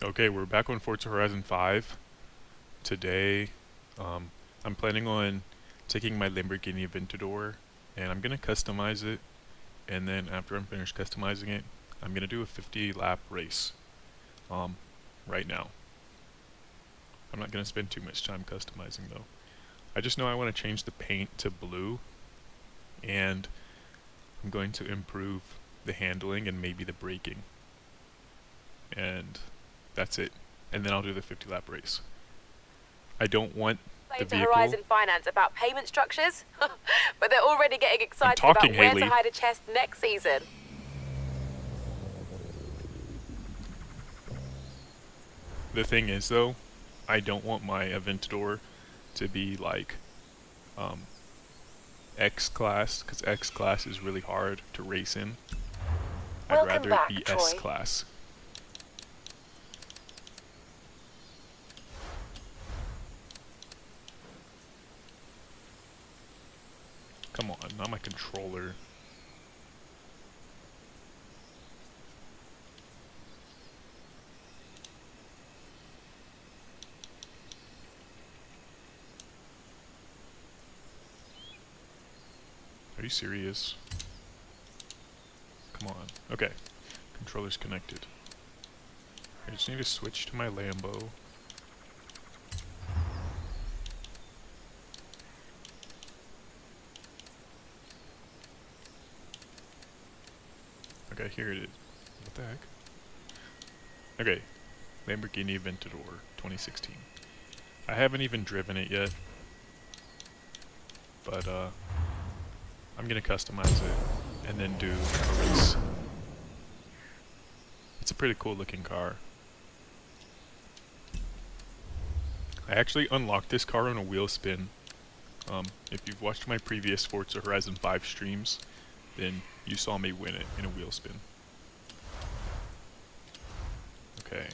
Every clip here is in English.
Okay, we're back on Forza Horizon 5. Today, I'm planning on taking my Lamborghini Aventador and I'm going to customize it. And then after I'm finished customizing it, I'm going to do a 50 lap race right now. I'm not going to spend too much time customizing though. I just know I want to change the paint to blue and I'm going to improve the handling and maybe the braking. And that's it. And then I'll do the 50 lap race. I don't want the To vehicle. Horizon Finance about payment structures, but they're already getting I'm excited talking, about where Haley. to hide a chest next season. The thing is though, I don't want my Aventador to be like X class, because X class is really hard to race in. I'd Welcome rather it back, be Troy. S class. Come on, not my controller. Are you serious? Come on. Okay. Controller's connected. I just need to switch to my Lambo. Okay, here it is. What the heck? Okay. Lamborghini Aventador 2016. I haven't even driven it yet. But I'm gonna customize it and then do a race. It's a pretty cool looking car. I actually unlocked this car on a wheel spin. If you've watched my previous Forza Horizon 5 streams, then you saw me win it in a wheel spin. Okay.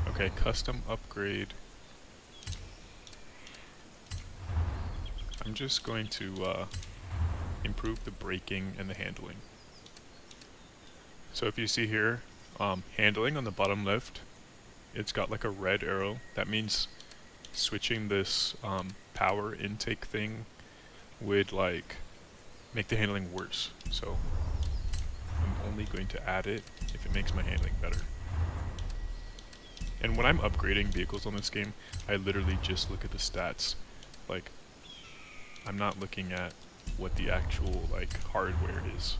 Okay, custom upgrade. I'm just going to improve the braking and the handling. So if you see here, handling on the bottom left, it's got like a red arrow. That means switching this power intake thing would like make the handling worse. So I'm only going to add it if it makes my handling better. And when I'm upgrading vehicles on this game, I literally just look at the stats. Like, I'm not looking at what the actual like hardware is.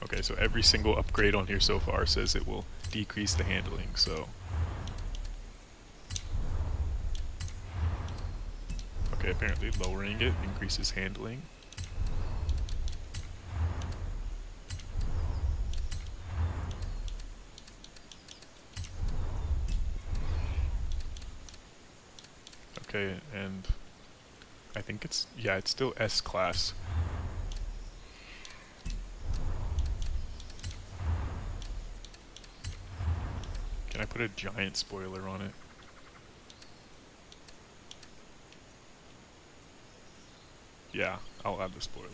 Okay, so every single upgrade on here so far says it will decrease the handling, so. Okay, apparently lowering it increases handling. Okay, and I think it's, yeah, it's still S class. Can I put a giant spoiler on it? Yeah, I'll add the spoiler.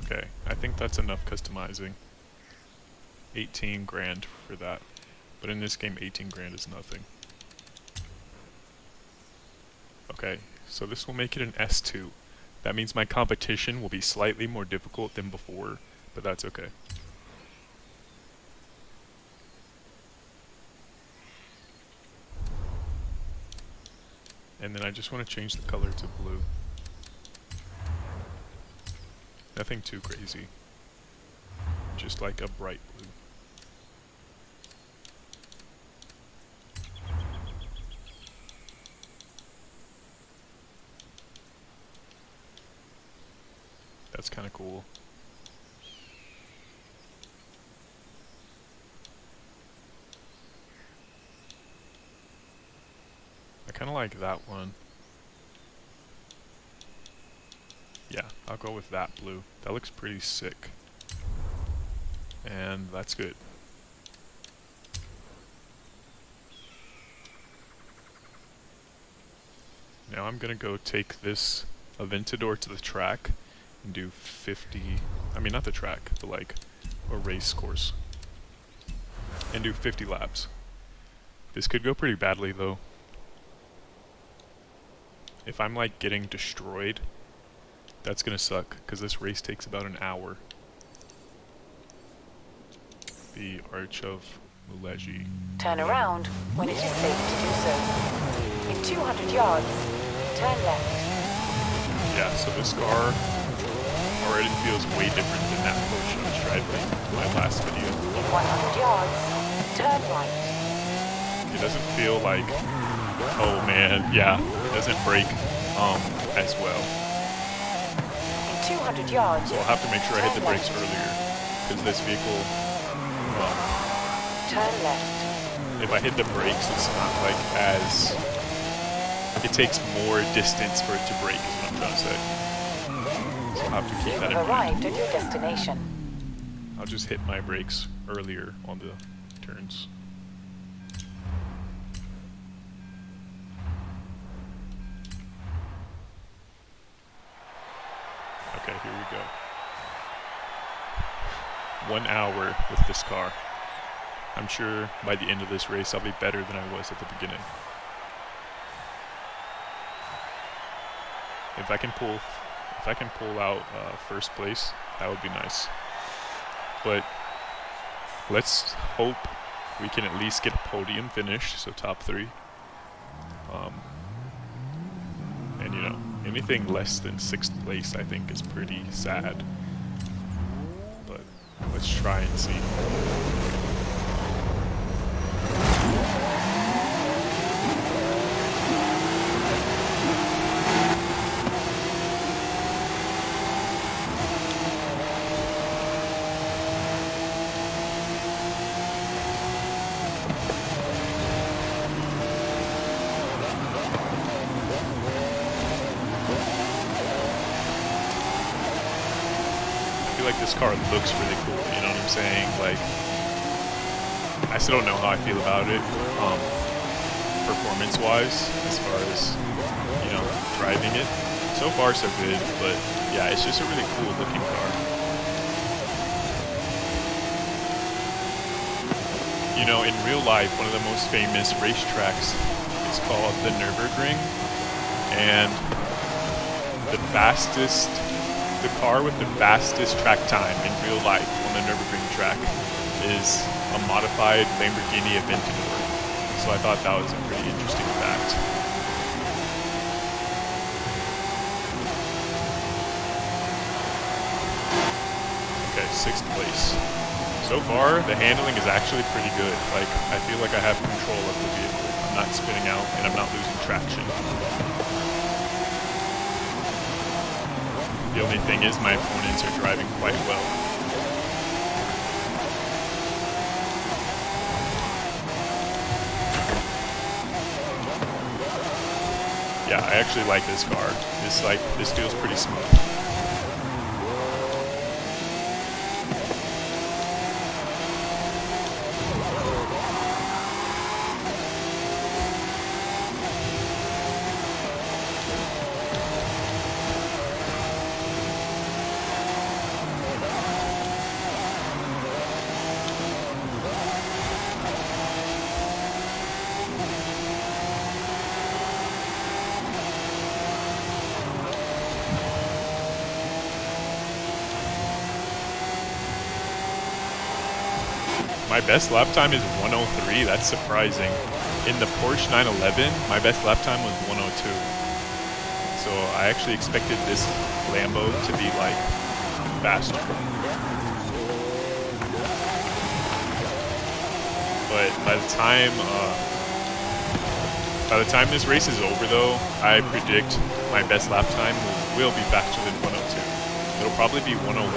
Okay, I think that's enough customizing. 18 grand for that. But in this game, 18 grand is nothing. Okay, so this will make it an S2. That means my competition will be slightly more difficult than before, but that's okay. And then I just want to change the color to blue. Nothing too crazy. Just like a bright blue. That's kind of cool. I kind of like that one. Yeah, I'll go with that blue. That looks pretty sick. And that's good. Now I'm gonna go take this Aventador to the track and do 50, I mean not the track, but like a race course. And do 50 laps. This could go pretty badly though. If I'm like getting destroyed, that's gonna suck, because this race takes about an hour. The Arch of Mulegé. Turn around when it is safe to do so. In 200 yards, turn left. Yeah, so this car already feels way different than that Porsche I was driving in my last video. In 100 yards, turn right. It doesn't feel like, oh man, yeah, it doesn't brake as well. In 200 yards, So I'll have to make sure I hit the brakes earlier, because this vehicle, turn left. if I hit the brakes, it's not like as, it takes more distance for it to brake, is what I'm trying to say. So I'll have to keep You that in have mind. arrived at your destination. I'll just hit my brakes earlier on the turns. Okay, here we go. 1 hour with this car. I'm sure by the end of this race I'll be better than I was at the beginning. If I can pull out first place, that would be nice. But let's hope we can at least get a podium finish, so top 3. And you know, anything less than 6th place I think is pretty sad. But let's try and see. Like this car looks really cool, you know what I'm saying? Like, I still don't know how I feel about it, performance-wise, as far as, you know, driving it. So far, so good, but yeah, it's just a really cool looking car. You know, in real life, one of the most famous racetracks is called the Nürburgring, and the car with the fastest track time in real life on the Nürburgring track is a modified Lamborghini Aventador. So I thought that was a pretty interesting fact. Okay, 6th place. So far, the handling is actually pretty good. Like, I feel like I have control of the vehicle. I'm not spinning out and I'm not losing traction. The only thing is my opponents are driving quite well. Yeah, I actually like this car. This feels pretty smooth. My best lap time is 103. That's surprising. In the Porsche 911, my best lap time was 102. So I actually expected this Lambo to be like faster. But by the time this race is over though, I predict my best lap time will be faster than 102. It'll probably be 101.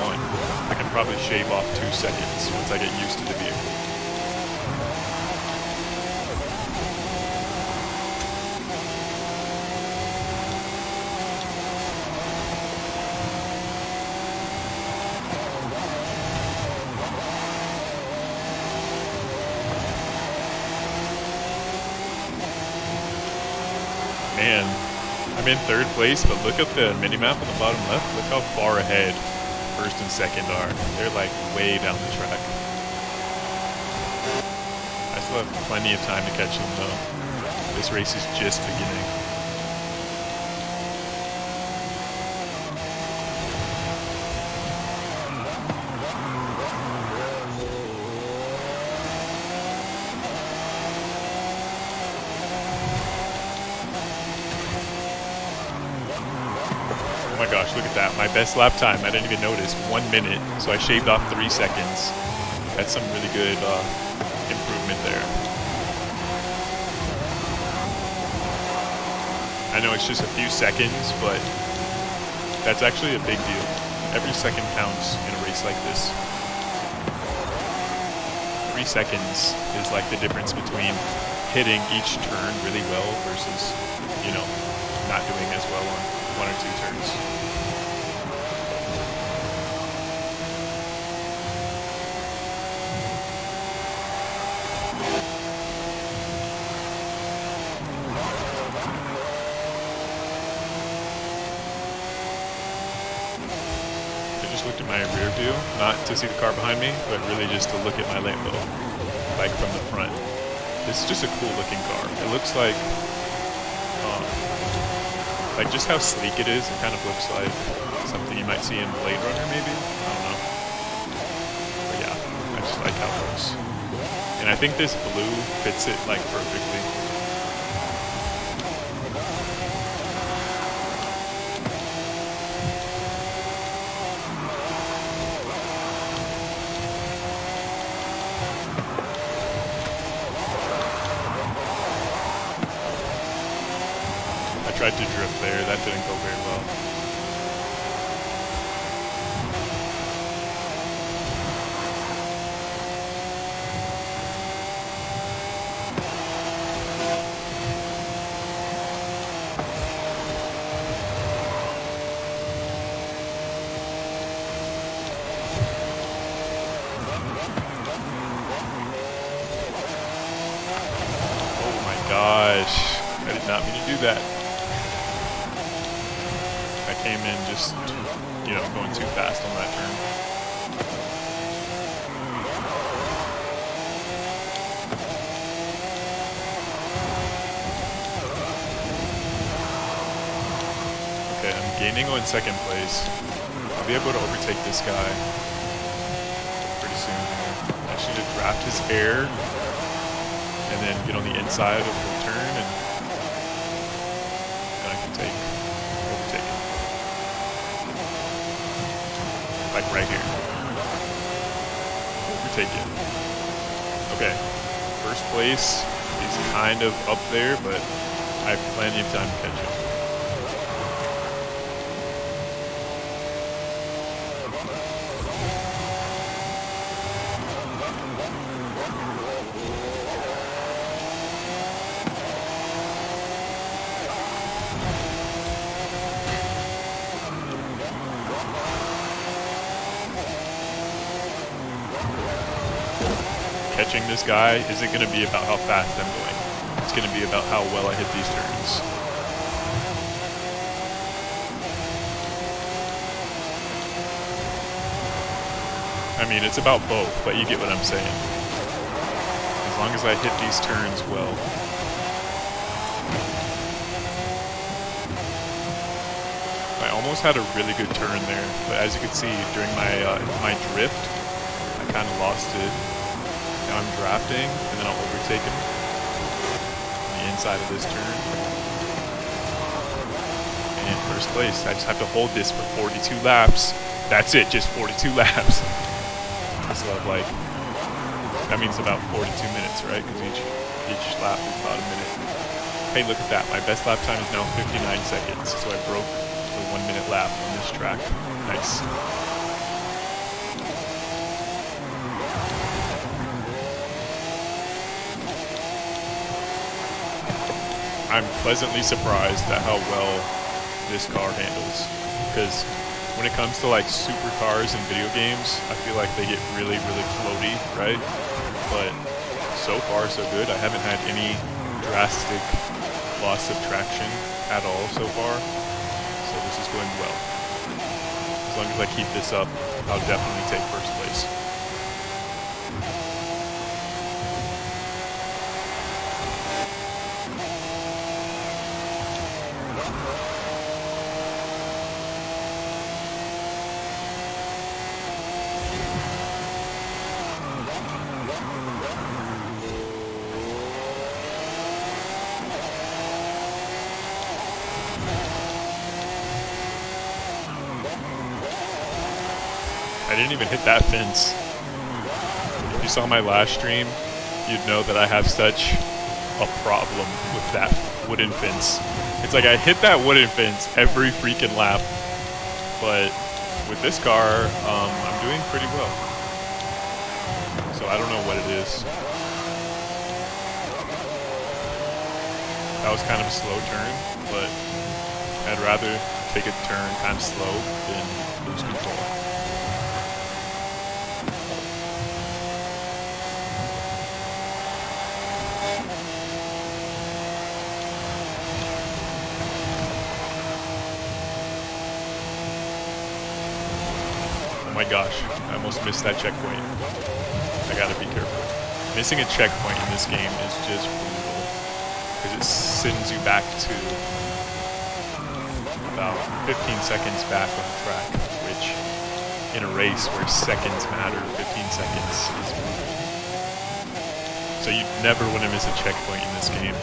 I can probably shave off 2 seconds once I get used to the vehicle. I'm in third place, but look at the mini-map on the bottom left. Look how far ahead first and second are. They're like way down the track. I still have plenty of time to catch them though. This race is just beginning. Oh my gosh, look at that. My best lap time, I didn't even notice, 1 minute. So I shaved off 3 seconds. That's some really good improvement there. I know it's just a few seconds, but that's actually a big deal. Every second counts in a race like this. 3 seconds is like the difference between hitting each turn really well versus, you know, not doing as well on 1 or 2 turns. I just looked at my rear view, not to see the car behind me, but really just to look at my Lambo, like from the front. This is just a cool looking car. It looks like just how sleek it is. It kind of looks like something you might see in Blade Runner, maybe. I don't know. But yeah, I just like how it looks. And I think this blue fits it like perfectly. Tried to drift there, that didn't go very well. Oh my gosh, I did not mean to do that. Came in just, you know, going too fast on that turn. Okay, I'm gaining on second place. I'll be able to overtake this guy pretty soon. I just need to draft his air and then get on the inside of the turn, and then I can overtake him. Like right here. Overtake it. Okay. First place is kind of up there, but I have plenty of time to catch it. Catching this guy isn't going to be about how fast I'm going. It's going to be about how well I hit these turns. I mean, it's about both, but you get what I'm saying. As long as I hit these turns well. I almost had a really good turn there, but as you can see, during my drift, I kind of lost it. Now I'm drafting, and then I'll overtake him on the inside of this turn. And first place. I just have to hold this for 42 laps. That's it, just 42 laps. So like, that means about 42 minutes, right? Because each lap is about a minute. Hey, look at that. My best lap time is now 59 seconds. So I broke the 1 minute lap on this track. Nice. I'm pleasantly surprised at how well this car handles, because when it comes to like supercars in video games, I feel like they get really, really floaty, right? But so far so good. I haven't had any drastic loss of traction at all so far, so this is going well. As long as I keep this up, I'll definitely take first place. I didn't even hit that fence. If you saw my last stream, you'd know that I have such a problem with that wooden fence. It's like I hit that wooden fence every freaking lap, but with this car, I'm doing pretty well. So I don't know what it is. That was kind of a slow turn, but I'd rather take a turn kind of slow than lose control. Oh my gosh, I almost missed that checkpoint. I gotta be careful. Missing a checkpoint in this game is just brutal, because it sends you back to about 15 seconds back on the track, which in a race where seconds matter, 15 seconds is brutal. So you never want to miss a checkpoint in this game.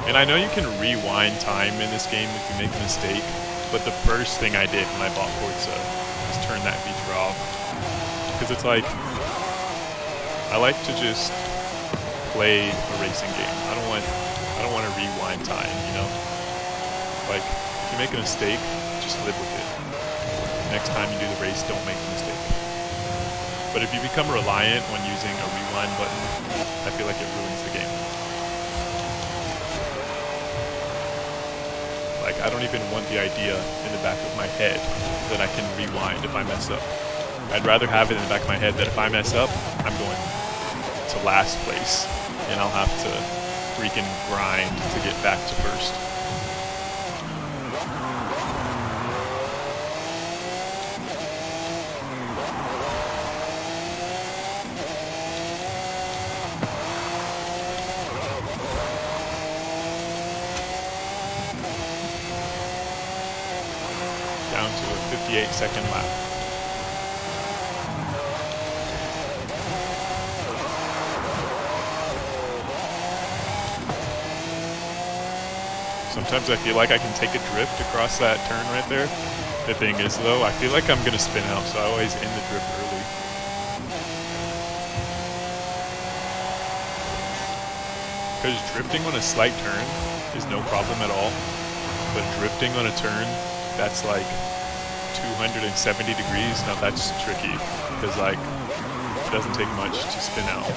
And I know you can rewind time in this game if you make a mistake, but the first thing I did when I bought Forza was turn that feature off. Because it's like, I like to just play a racing game. I don't want to rewind time, you know? Like, if you make a mistake, just live with it. Next time you do the race, don't make a mistake. But if you become reliant on using a rewind button, I feel like it ruins the game. Like, I don't even want the idea in the back of my head that I can rewind if I mess up. I'd rather have it in the back of my head that if I mess up, I'm going to last place, and I'll have to freaking grind to get back to first. Down to a 58-second lap. Sometimes I feel like I can take a drift across that turn right there. The thing is though, I feel like I'm gonna spin out, so I always end the drift early. Because drifting on a slight turn is no problem at all, but drifting on a turn that's like 270 degrees, now that's tricky, because like, it doesn't take much to spin out.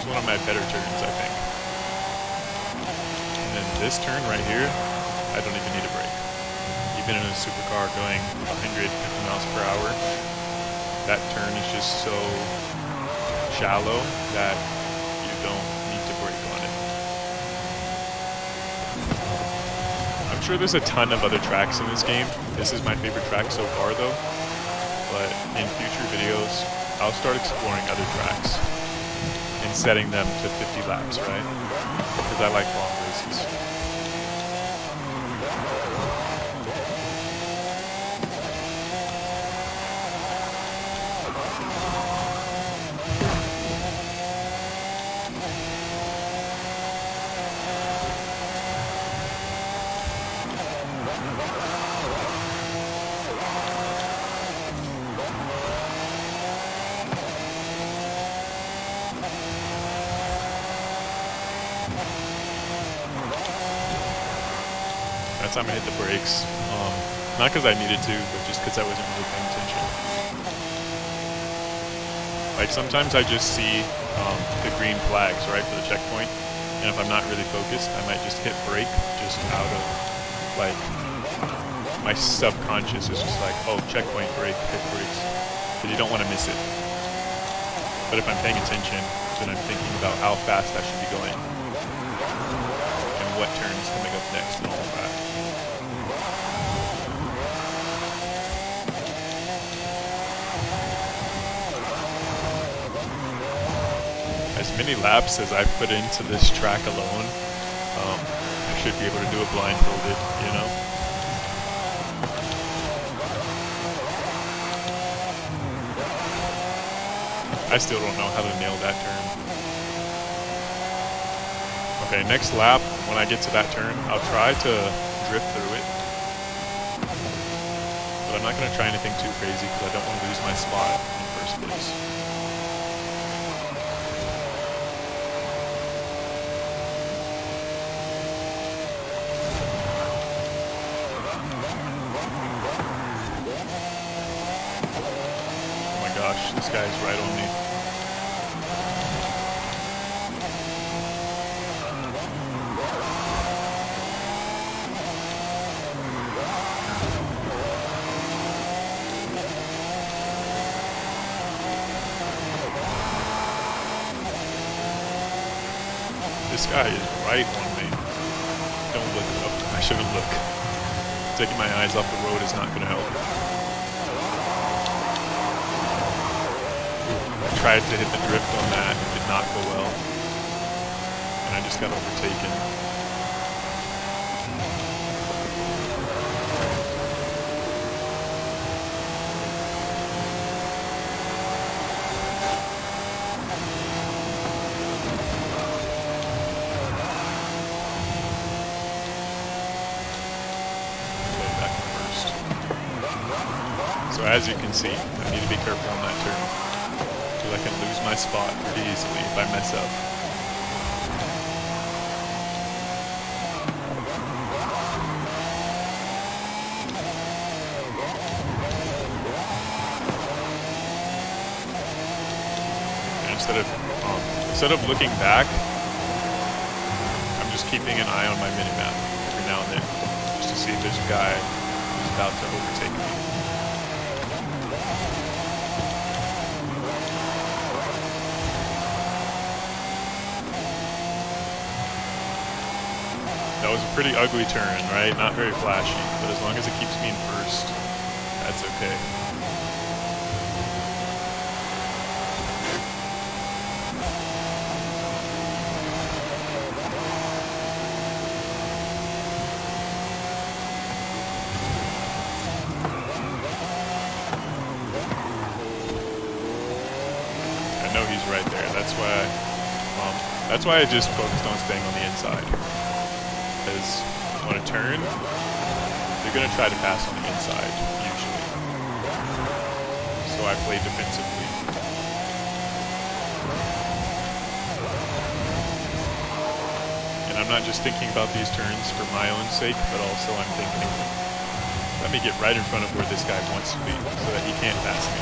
One of my better turns, I think. And then this turn right here, I don't even need a brake. Even in a supercar going 150 miles per hour, that turn is just so shallow that you don't need to brake on it. I'm sure there's a ton of other tracks in this game. This is my favorite track so far though, but in future videos, I'll start exploring other tracks and setting them to 50 laps, right? Because I like long races. That time I hit the brakes. Not because I needed to, but just because I wasn't really paying attention. Like sometimes I just see the green flags, right, for the checkpoint. And if I'm not really focused, I might just hit brake just out of, like, my subconscious is just like, oh, checkpoint, brake, hit brakes. Because you don't want to miss it. But if I'm paying attention, then I'm thinking about how fast I should be going. And what turn is coming up next and all of that. As many laps as I've put into this track alone, I should be able to do it blindfolded, you know? I still don't know how to nail that turn. Okay, next lap, when I get to that turn, I'll try to drift through it. But I'm not going to try anything too crazy because I don't want to lose my spot in first place. Oh my gosh, this guy's right on me. This guy is right on me. Don't look up. I shouldn't look. Taking my eyes off the road is not going to help. I tried to hit the drift on that. It did not go well. And I just got overtaken. So as you can see, I need to be careful on that turn, because I can lose my spot pretty easily if I mess up. And instead of looking back, I'm just keeping an eye on my minimap every now and then, just to see if there's a guy who's about to overtake me. That was a pretty ugly turn, right? Not very flashy, but as long as it keeps me in first, that's okay. I know he's right there. That's why I just focused on staying on the inside. Because on a turn, they're going to try to pass on the inside, usually. So I play defensively. And I'm not just thinking about these turns for my own sake, but also I'm thinking, let me get right in front of where this guy wants to be so that he can't pass me.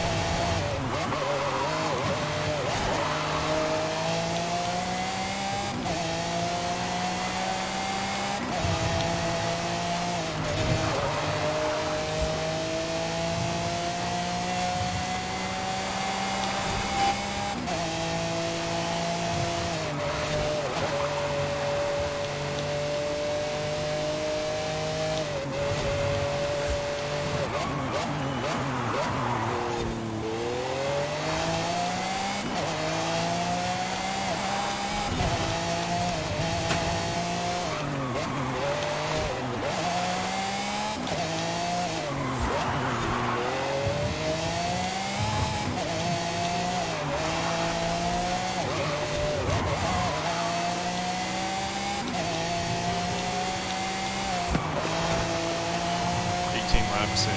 Laps in.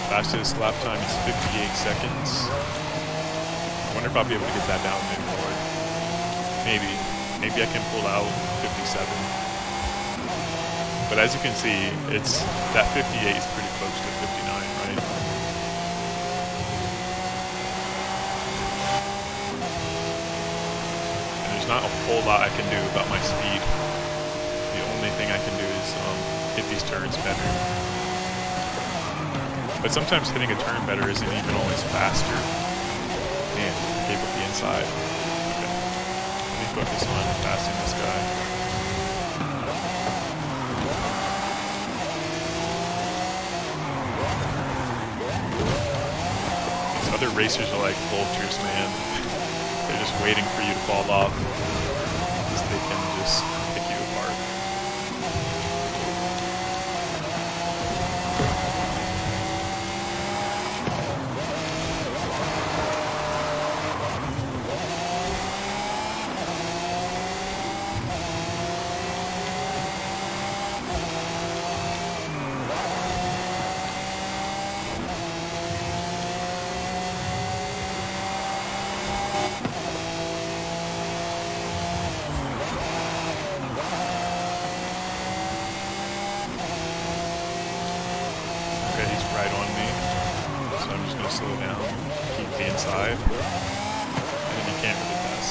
Fastest lap time is 58 seconds. I wonder if I'll be able to get that down mid-board. Maybe. Maybe I can pull out 57. But as you can see, it's that 58 is pretty close to 59, right? And there's not a whole lot I can do about my speed. The only thing I can do is hit these turns better. But sometimes hitting a turn better isn't even always faster. And gave up the inside. Okay. Let me focus on passing this guy. These other racers are like vultures, man. They're just waiting for you to fall off. Because they can just pick you apart. Okay, he's right on me. So I'm just going to slow down, keep the inside, and then you can't really pass.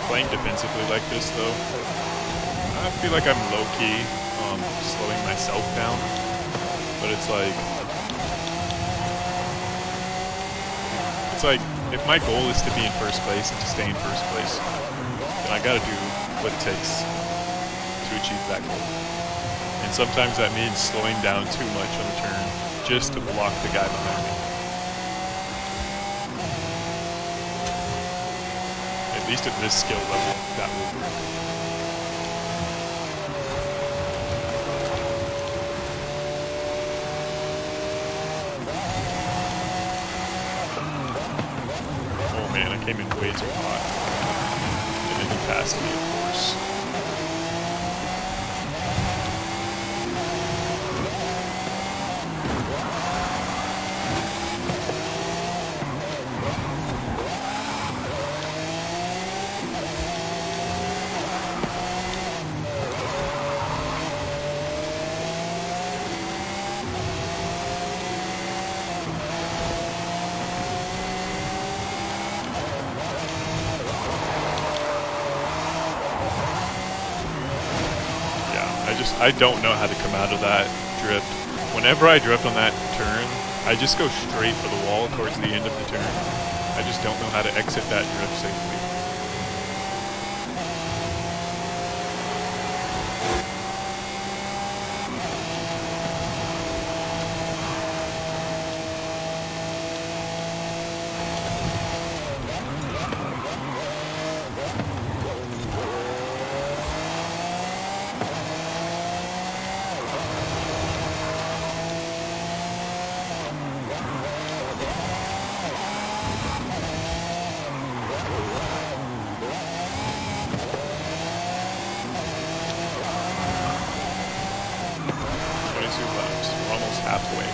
Playing defensively like this, though, I feel like I'm low-key slowing myself down, but it's like if my goal is to be in first place and to stay in first place, then I gotta do what it takes to achieve that goal. And sometimes that means slowing down too much on a turn just to block the guy behind me. At least at this skill level, that will work. Man, I came in way too hot. And then he passed me, of course. I don't know how to come out of that drift. Whenever I drift on that turn, I just go straight for the wall towards the end of the turn. I just don't know how to exit that drift safely. Halfway.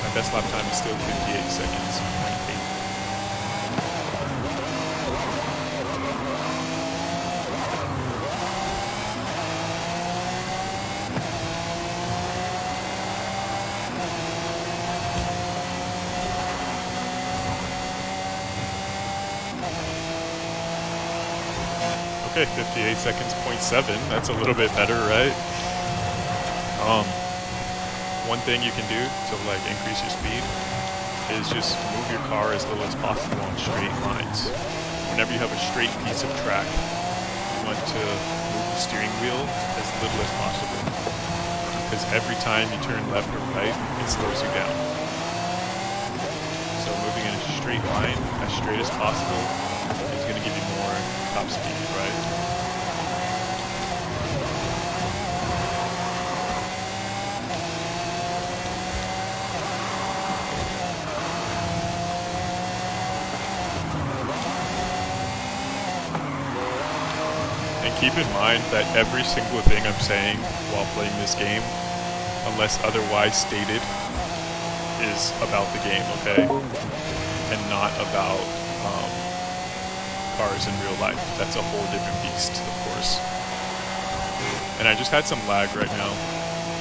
My best lap time is still 58 seconds. 0.8. Okay, 58 seconds, 0.7. That's a little bit better, right? One thing you can do to like increase your speed is just move your car as little as possible on straight lines. Whenever you have a straight piece of track, you want to move the steering wheel as little as possible. Because every time you turn left or right, it slows you down. So moving in a straight line, as straight as possible, is going to give you more top speed, right? And keep in mind that every single thing I'm saying while playing this game, unless otherwise stated, is about the game, okay? And not about cars in real life. That's a whole different beast, of course. And I just had some lag right now.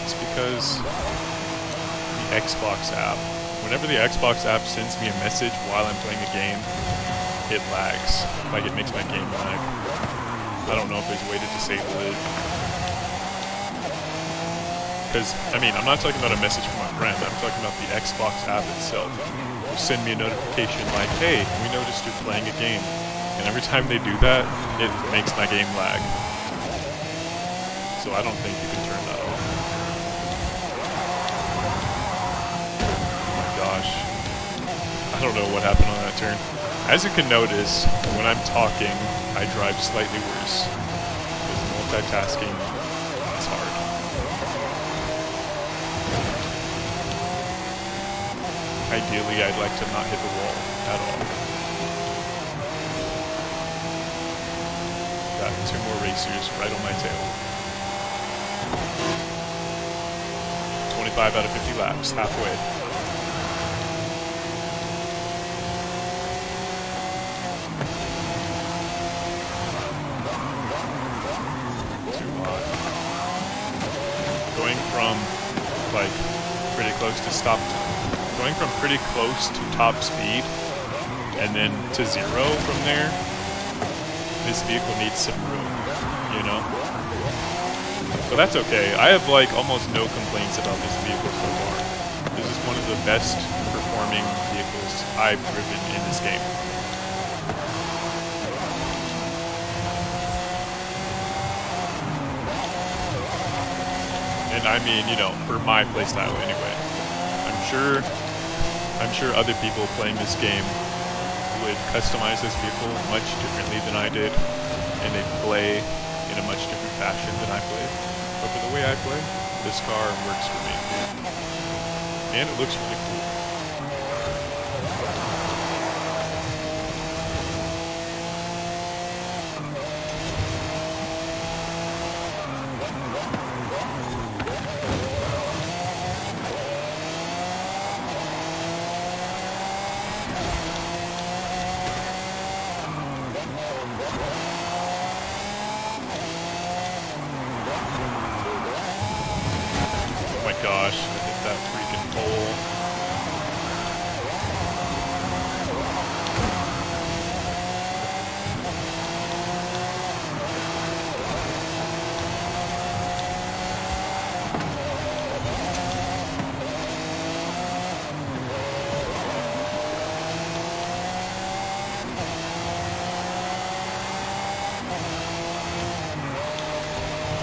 It's because the Xbox app, whenever the Xbox app sends me a message while I'm playing a game, it lags. Like, it makes my game lag. I don't know if there's a way to disable it. Because, I mean, I'm not talking about a message from my friend. I'm talking about the Xbox app itself. They'll send me a notification like, hey, we noticed you're playing a game. And every time they do that, it makes my game lag. So I don't think you can turn that off. Oh my gosh. I don't know what happened on that turn. As you can notice, when I'm talking, I drive slightly worse. Because multitasking is hard. Ideally, I'd like to not hit the wall at all. Got 2 more racers right on my tail. 25 out of 50 laps, halfway. Going from, like, pretty close to stop, going from pretty close to top speed, and then to 0 from there, this vehicle needs some room, you know? But that's okay. I have, like, almost no complaints about this vehicle so far. This is one of the best performing vehicles I've driven in this game. And I mean, you know, for my playstyle anyway. I'm sure other people playing this game would customize this vehicle much differently than I did, and they play in a much different fashion than I play. But for the way I play, this car works for me. And it looks really cool. Gosh, I hit that freaking pole.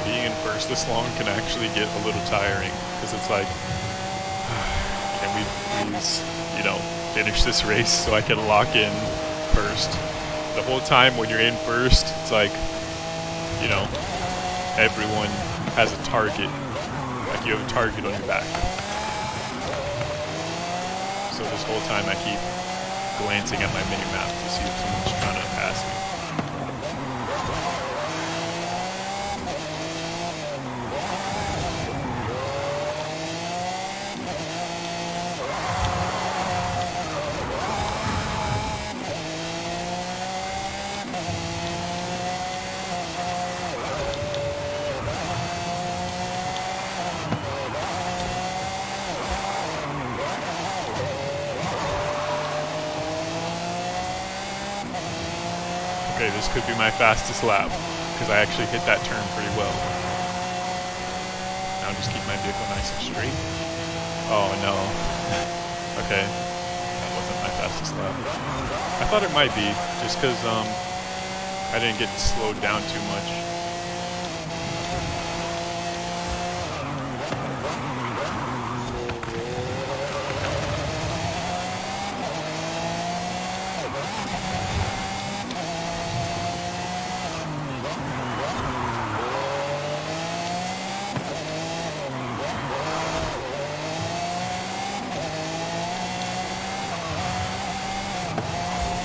Being in first this long can actually get a little tiring. Because it's like, can we please, you know, finish this race so I can lock in first. The whole time when you're in first, it's like, you know, everyone has a target. Like, you have a target on your back. So this whole time I keep glancing at my mini-map to see if someone's trying to pass me. Okay, this could be my fastest lap, because I actually hit that turn pretty well. Now just keep my vehicle nice and straight. Oh no. Okay, that wasn't my fastest lap. I thought it might be, just because I didn't get slowed down too much.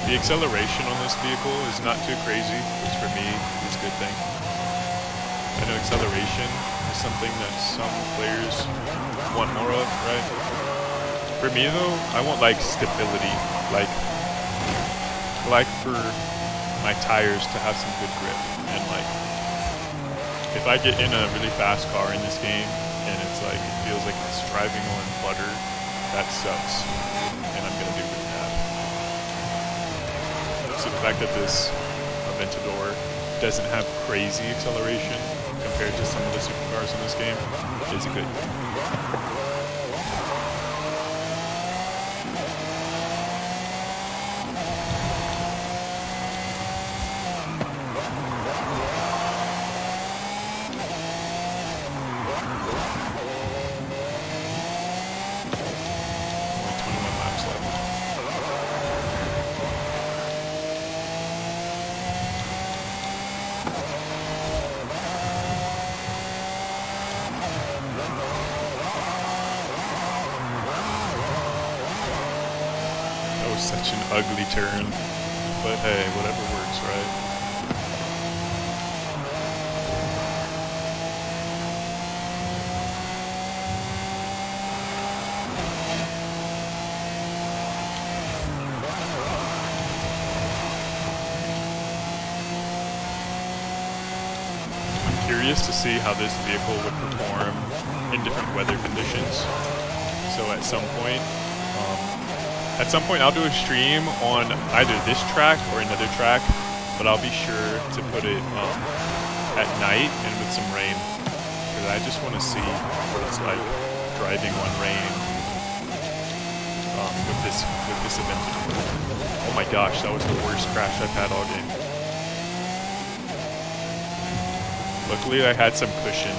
The acceleration on this vehicle is not too crazy, which for me is a good thing. I know acceleration is something that some players want more of, right? For me though, I want like stability, like for my tires to have some good grip, and like if I get in a really fast car in this game and it's like it feels like it's driving on butter, that sucks, and I'm gonna do really bad. So the fact that this Aventador doesn't have crazy acceleration compared to some of the supercars in this game is a good thing. Such an ugly turn, but hey, whatever works, right? I'm curious to see how this vehicle would perform in different weather conditions. So at some point I'll do a stream on either this track or another track, but I'll be sure to put it at night and with some rain, because I just want to see what it's like driving on rain with this event. Oh my gosh, that was the worst crash I've had all game. Luckily, I had some cushion.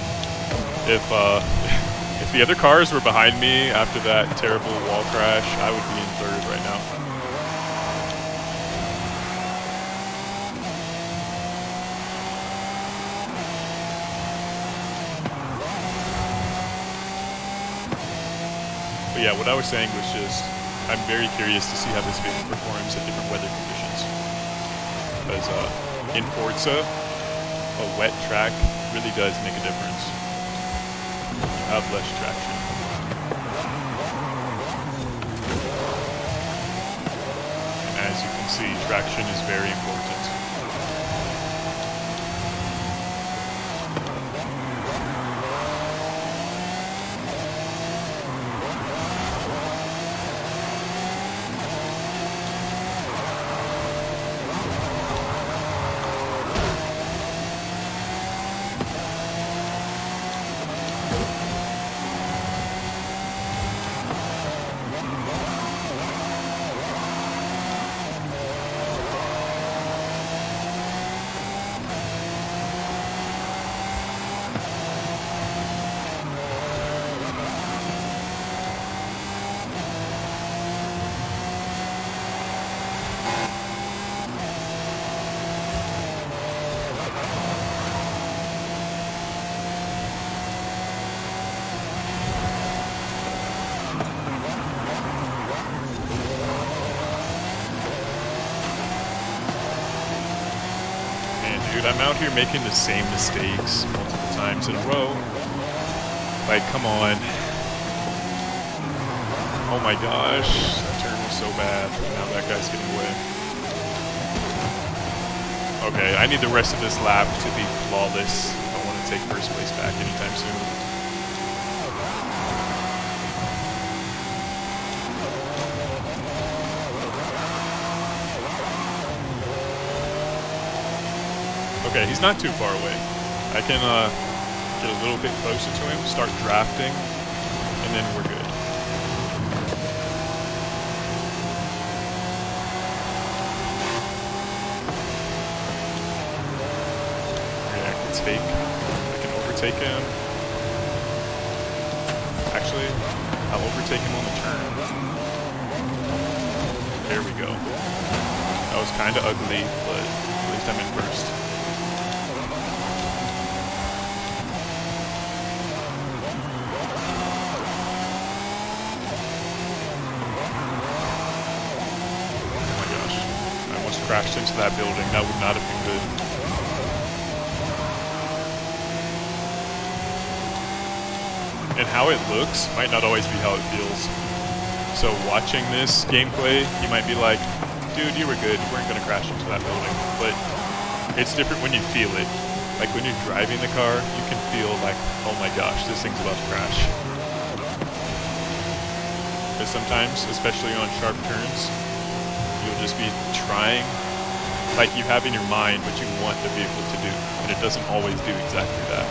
If the other cars were behind me after that terrible wall crash, I would be in third right now. But yeah, what I was saying was just, I'm very curious to see how this vehicle performs in different weather conditions. Because in Forza, a wet track really does make a difference. You have less traction. And as you can see, traction is very important. Dude, I'm out here making the same mistakes multiple times in a row. Like, come on. Oh my gosh, that turn was so bad. Now that guy's getting away. Okay, I need the rest of this lap to be flawless. I don't want to take first place back anytime soon. Okay, he's not too far away. I can get a little bit closer to him, start drafting, and then we're good. Okay, I can overtake him. Actually, I'll overtake him on the turn. There we go. That was kind of ugly, but at least I'm in first. Crashed into that building. That would not have been good. and how it looks might not always be how it feels. So watching this gameplay, you might be like, dude, you were good, you weren't gonna crash into that building. But it's different when you feel it. Like when you're driving the car, you can feel like, oh my gosh, this thing's about to crash. Because sometimes, especially on sharp turns, you'll just be trying, like you have in your mind what you want the vehicle to do, and it doesn't always do exactly that.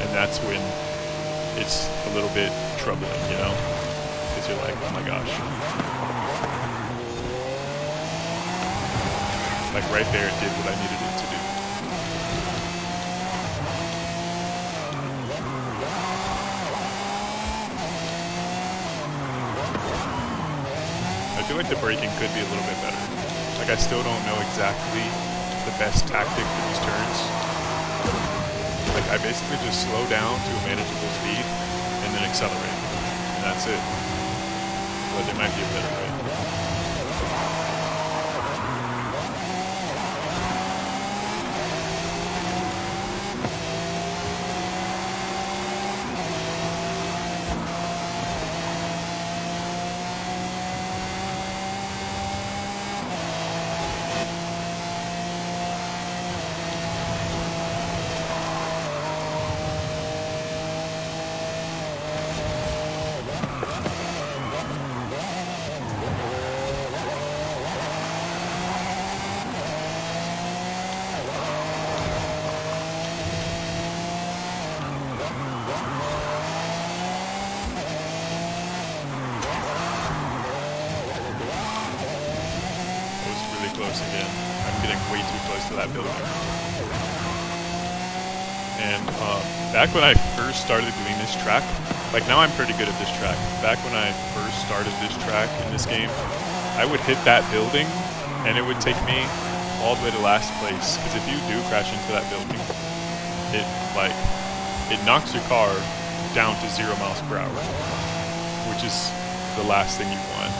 And that's when it's a little bit troubling, you know? Because you're like, oh my gosh. Like right there, it did what I needed it to do. I feel like the braking could be a little bit better. Like I still don't know exactly the best tactic for these turns. Like I basically just slow down to a manageable speed and then accelerate. And that's it. But there might be a better way. Close again. I'm getting way too close to that building. And back when I first started doing this track, like now I'm pretty good at this track. Back when I first started this track in this game, I would hit that building and it would take me all the way to last place. Because if you do crash into that building, it knocks your car down to 0 miles per hour, which is the last thing you want.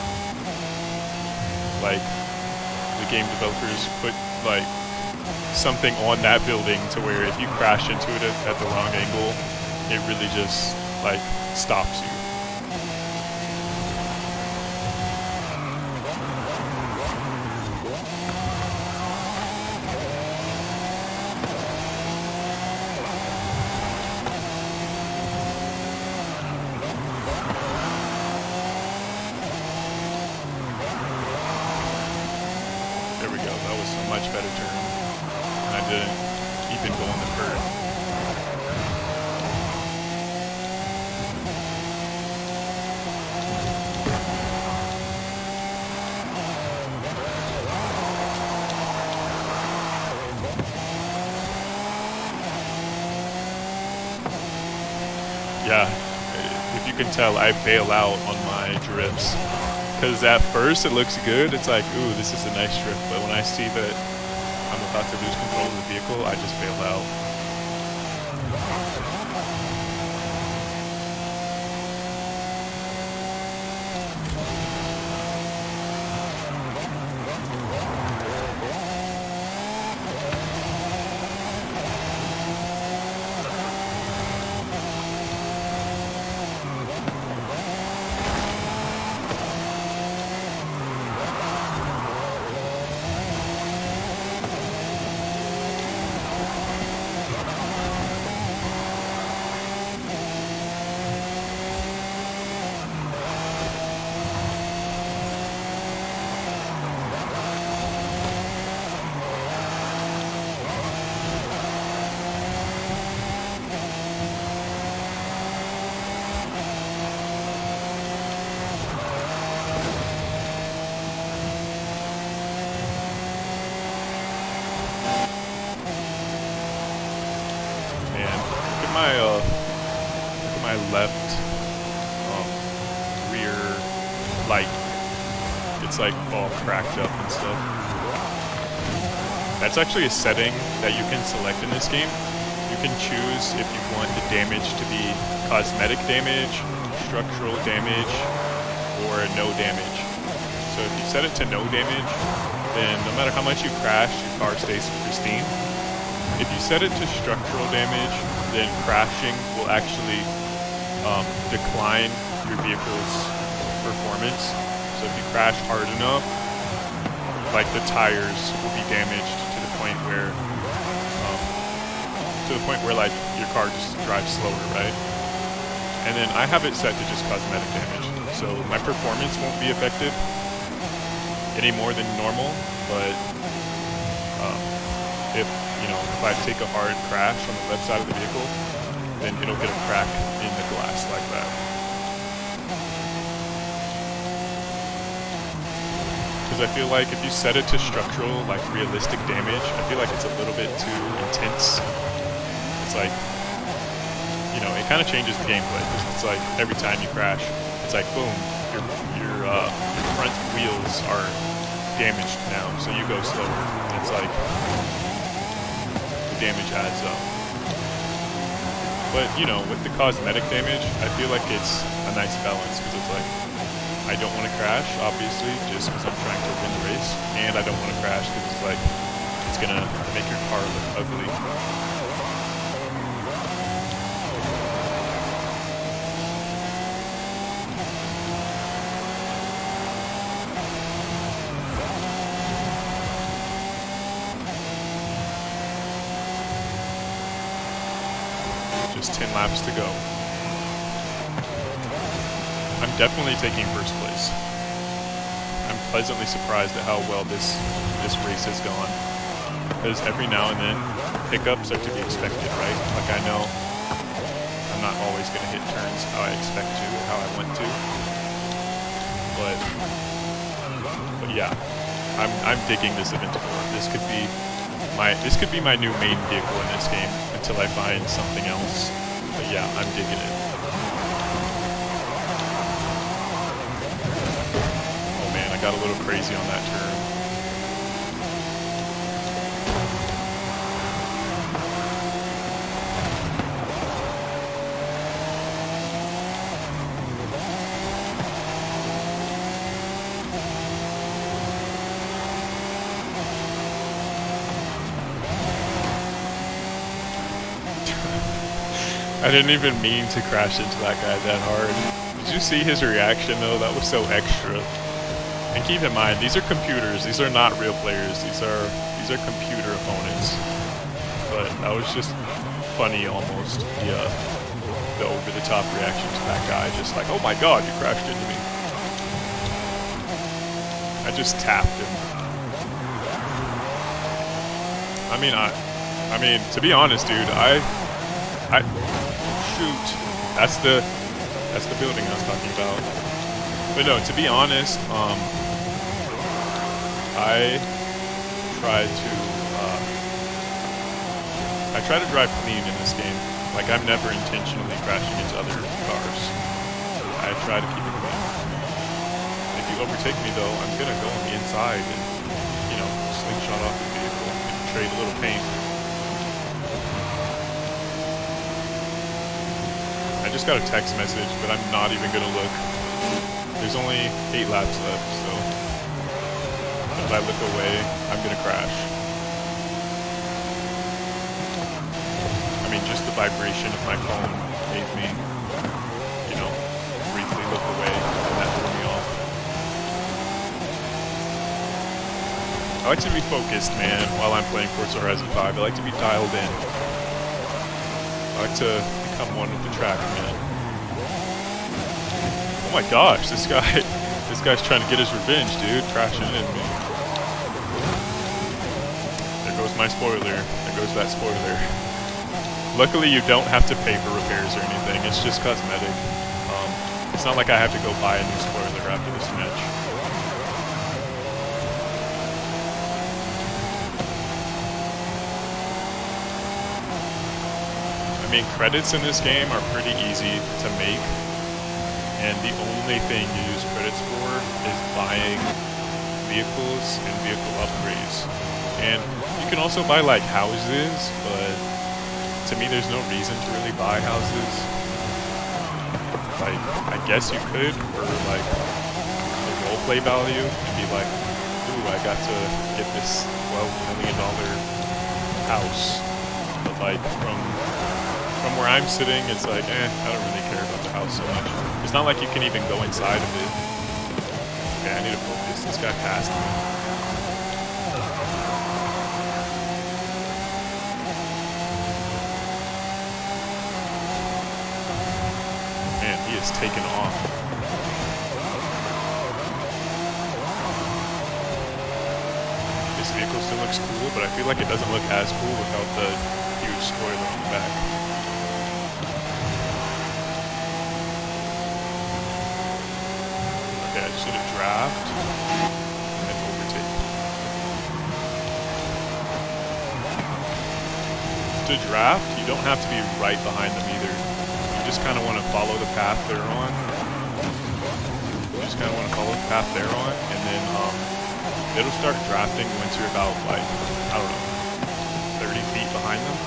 Like, the game developers put like something on that building to where if you crash into it at the wrong angle, it really just like stops you. There we go, that was a much better turn. And I didn't even go on the curb. Yeah, if you can tell, I bail out on my drifts. Because at first it looks good, it's like, ooh, this is a nice drift, but when I see that I'm about to lose control of the vehicle, I just bail out. Look at my left rear light. It's like all cracked up and stuff. That's actually a setting that you can select in this game. You can choose if you want the damage to be cosmetic damage, structural damage, or no damage. So if you set it to no damage, then no matter how much you crash, your car stays pristine. If you set it to structural damage, then crashing will actually decline your vehicle's performance. So if you crash hard enough, like the tires will be damaged to the point where like your car just drives slower, right? And then I have it set to just cosmetic damage, so my performance won't be affected any more than normal. But if I take a hard crash on the left side of the vehicle, then it'll get a crack in the glass like that. Because I feel like if you set it to structural, like realistic damage, I feel like it's a little bit too intense. It's like, it kind of changes the gameplay. Because it's like every time you crash, it's like boom, your front wheels are damaged now, so you go slower. It's like the damage adds up. But with the cosmetic damage, I feel like it's a nice balance because it's like I don't want to crash, obviously, just because I'm trying to win the race, and I don't want to crash because it's like it's gonna make your car look ugly. Just 10 laps to go. I'm definitely taking first place. I'm pleasantly surprised at how well this race has gone. Because every now and then, hiccups are to be expected, right? Like I know I'm not always going to hit turns how I expect to, or how I want to. But yeah, I'm digging this Aventador. This could be my new main vehicle in this game until I find something else. But yeah, I'm digging it. Oh man, I got a little crazy on that turn. I didn't even mean to crash into that guy that hard. Did you see his reaction though? That was so extra. And keep in mind, these are computers. These are not real players. These are computer opponents. But that was just funny almost. The over-the-top reaction to that guy. Just like, oh my god, you crashed into me. I just tapped him. I mean, to be honest, dude, shoot, that's the building I was talking about. But no, to be honest, I try to drive clean in this game. Like I'm never intentionally crashing into other cars. I try to keep it clean. If you overtake me though, I'm gonna go on the inside and slingshot off the vehicle and trade a little paint. I just got a text message, but I'm not even gonna look. There's only 8 laps left, so if I look away, I'm gonna crash. I mean, just the vibration of my phone made me, briefly look away, and that threw me off. I like to be focused, man, while I'm playing Forza Horizon 5. I like to be dialed in. I like to become one with the track, man. Oh my gosh, this guy's trying to get his revenge, dude, crashing into me. There goes my spoiler. There goes that spoiler. Luckily, you don't have to pay for repairs or anything. It's just cosmetic. It's not like I have to go buy a new spoiler after this match. I mean, credits in this game are pretty easy to make, and the only thing you use credits for is buying vehicles and vehicle upgrades. And you can also buy like houses, but to me there's no reason to really buy houses. Like, I guess you could for like the roleplay value and be like, ooh, I got to get this $12 million house. But like from From where I'm sitting, it's like, I don't really care about the house so much. It's not like you can even go inside of it. Okay, I need to focus. This guy passed me. Man, he is taking off. This vehicle still looks cool, but I feel like it doesn't look as cool without the huge spoiler on the back. Okay, I just need to draft and overtake. To draft, you don't have to be right behind them either. You just kind of want to follow the path they're on. And then it'll start drafting once you're about, like, I don't know, 30 feet behind them.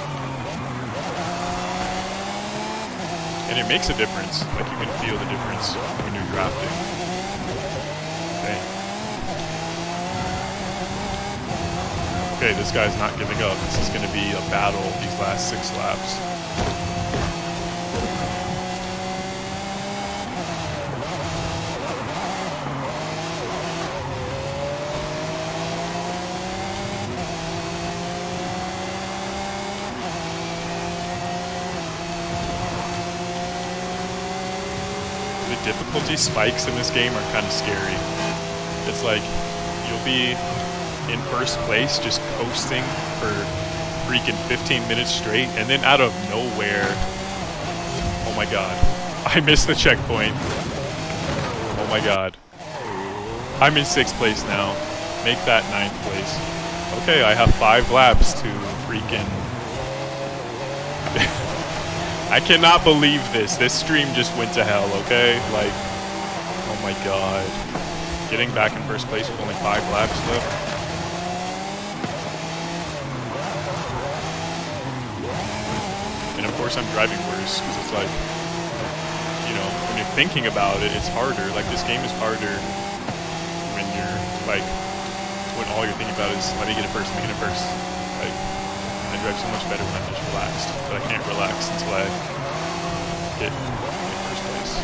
And it makes a difference. Like, you can feel the difference when you're drafting. Dang. Okay, this guy's not giving up. This is going to be a battle these last 6 laps. The difficulty spikes in this game are kind of scary. It's like you'll be in first place just coasting for freaking 15 minutes straight, and then out of nowhere, oh my god, I missed the checkpoint. Oh my god. I'm in 6th place now. Make that 9th place. Okay, I have 5 laps to freaking... I cannot believe this. This stream just went to hell, okay? Like, oh my god. Getting back in first place with only 5 laps left. And of course I'm driving worse, because it's like, you know, when you're thinking about it, it's harder. Like, this game is harder when you're, like, when all you're thinking about is, let me get it first, let me get it first. Like, I drive so much better when I'm just relaxed, but I can't relax until I get in first place.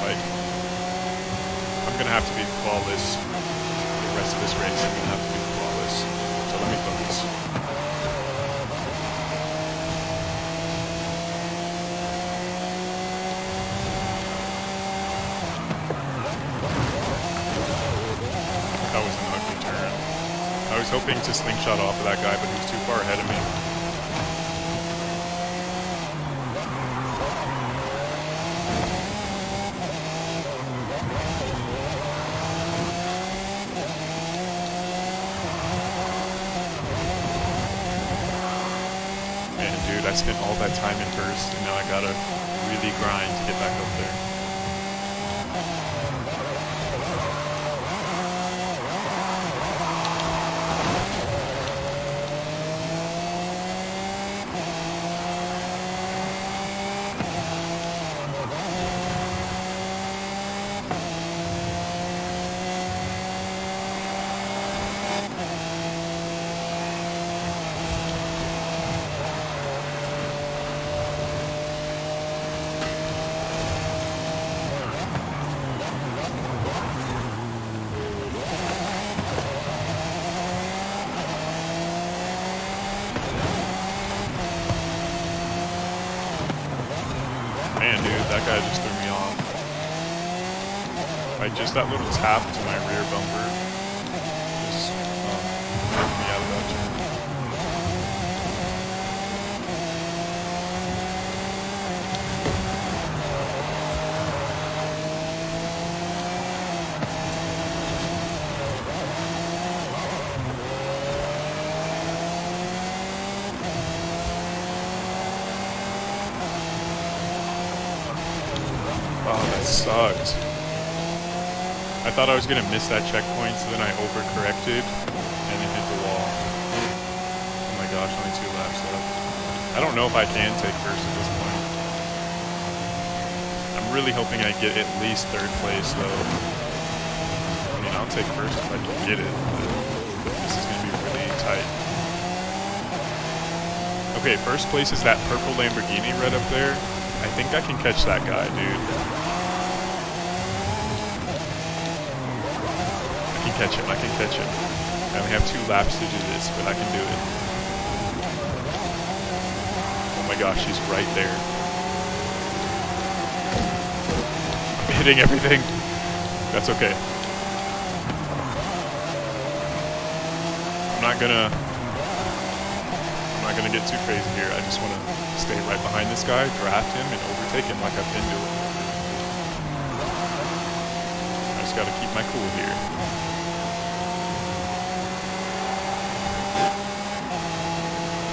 Like, I'm gonna have to be flawless for the rest of this race. I'm gonna have to be flawless. So let me focus. That was an ugly turn. I was hoping to slingshot off of that guy, but he was too far ahead of me. Man, dude, I spent all that time in first, and now I gotta really grind to get back up there. Man, dude, that guy just threw me off. Like, just that little tap to my rear bumper just knocked me out of that turn. Oh, that sucked. I thought I was gonna miss that checkpoint, so then I overcorrected and then hit the wall. Oh my gosh, only 2 laps left. I don't know if I can take first at this point. I'm really hoping I get at least 3rd place, though. I mean, I'll take first if I can get it, but this is gonna be really tight. Okay, first place is that purple Lamborghini right up there. I think I can catch that guy, dude. I can catch him, I can catch him. I only have 2 laps to do this, but I can do it. Oh my gosh, he's right there. I'm hitting everything. That's okay. I'm not gonna get too crazy here. I just want to stay right behind this guy, draft him, and overtake him like I've been doing. I just gotta keep my cool here.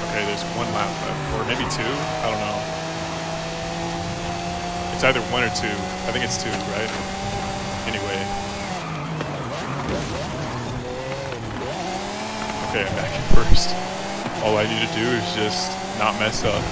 Okay, there's 1 lap left, or maybe 2. I don't know. It's either 1 or 2. I think it's 2, right? Anyway. Okay, I'm back in first. All I need to do is just not mess up.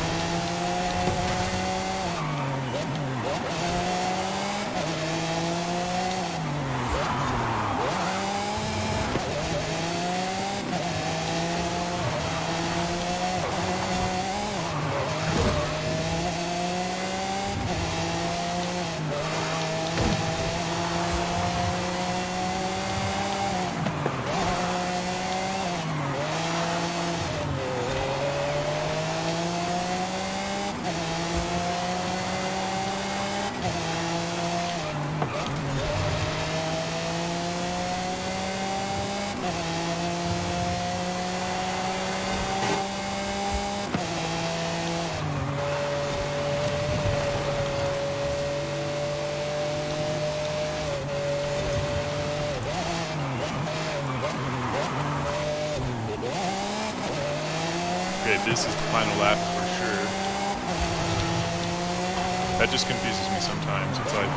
Okay, this is the final lap for sure. That just confuses me sometimes. It's like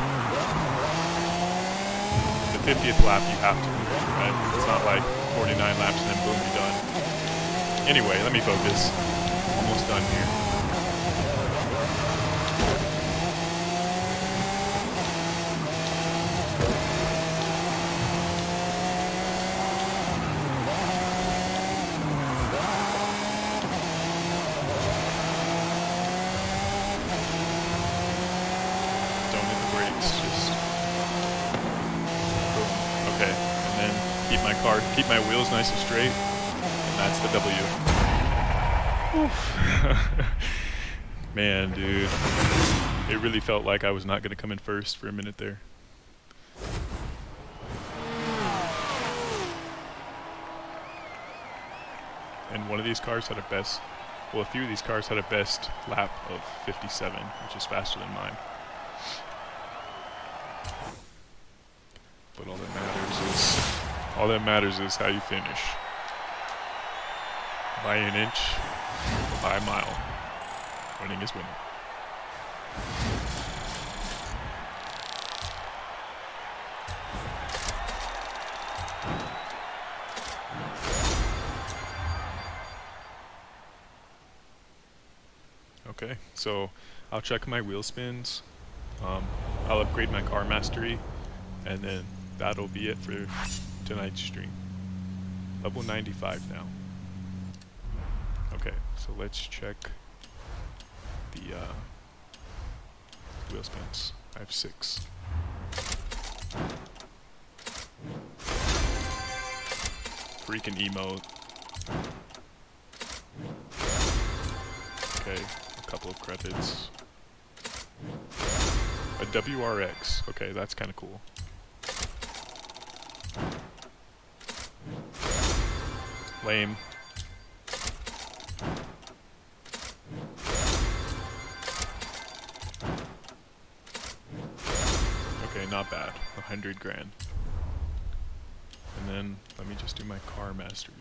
the 50th lap you have to do it, right? It's not like 49 laps and then boom, you're done. Anyway, let me focus. Almost done here. Keep my wheels nice and straight, and that's the W. Man, dude. It really felt like I was not going to come in first for a minute there. And one of these cars had a best, well, a few of these cars had a best lap of 57, which is faster than mine. But all that matters is how you finish. By an inch, by a mile. Winning is winning. Okay, so I'll check my wheel spins. I'll upgrade my car mastery, and then that'll be it for tonight's stream. Level 95 now. Okay, so let's check the wheel spins. I have 6. Freaking emote. Okay, a couple of credits. A WRX. Okay, that's kind of cool. Lame. Okay, not bad. 100 grand. And then let me just do my car mastery.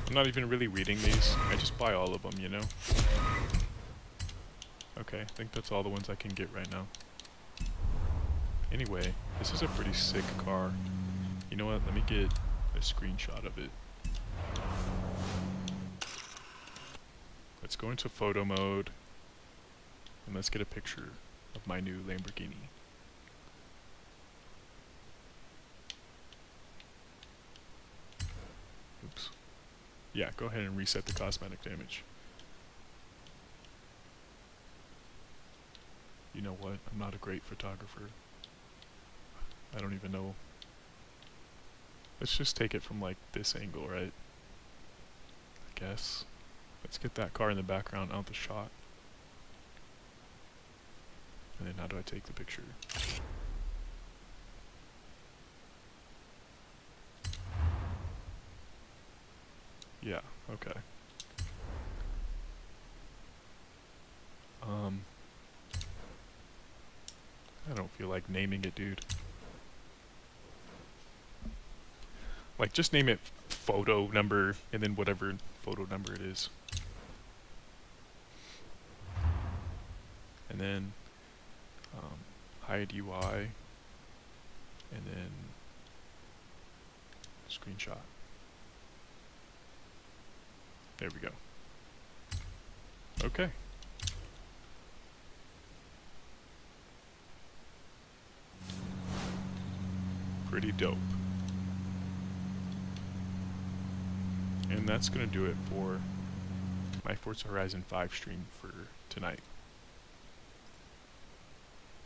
I'm not even really reading these. I just buy all of them, you know? Okay, I think that's all the ones I can get right now. Anyway, this is a pretty sick car. You know what? Let me get a screenshot of it. Let's go into photo mode and let's get a picture of my new Lamborghini. Oops. Yeah, go ahead and reset the cosmetic damage. You know what? I'm not a great photographer. I don't even know. Let's just take it from like this angle, right? I guess. Let's get that car in the background out the shot. And then how do I take the picture? Yeah, okay. I don't feel like naming it, dude. Like, just name it photo number, and then whatever photo number it is. And then, hide UI, and then screenshot. There we go. Okay. Pretty dope. And that's gonna do it for my Forza Horizon 5 stream for tonight.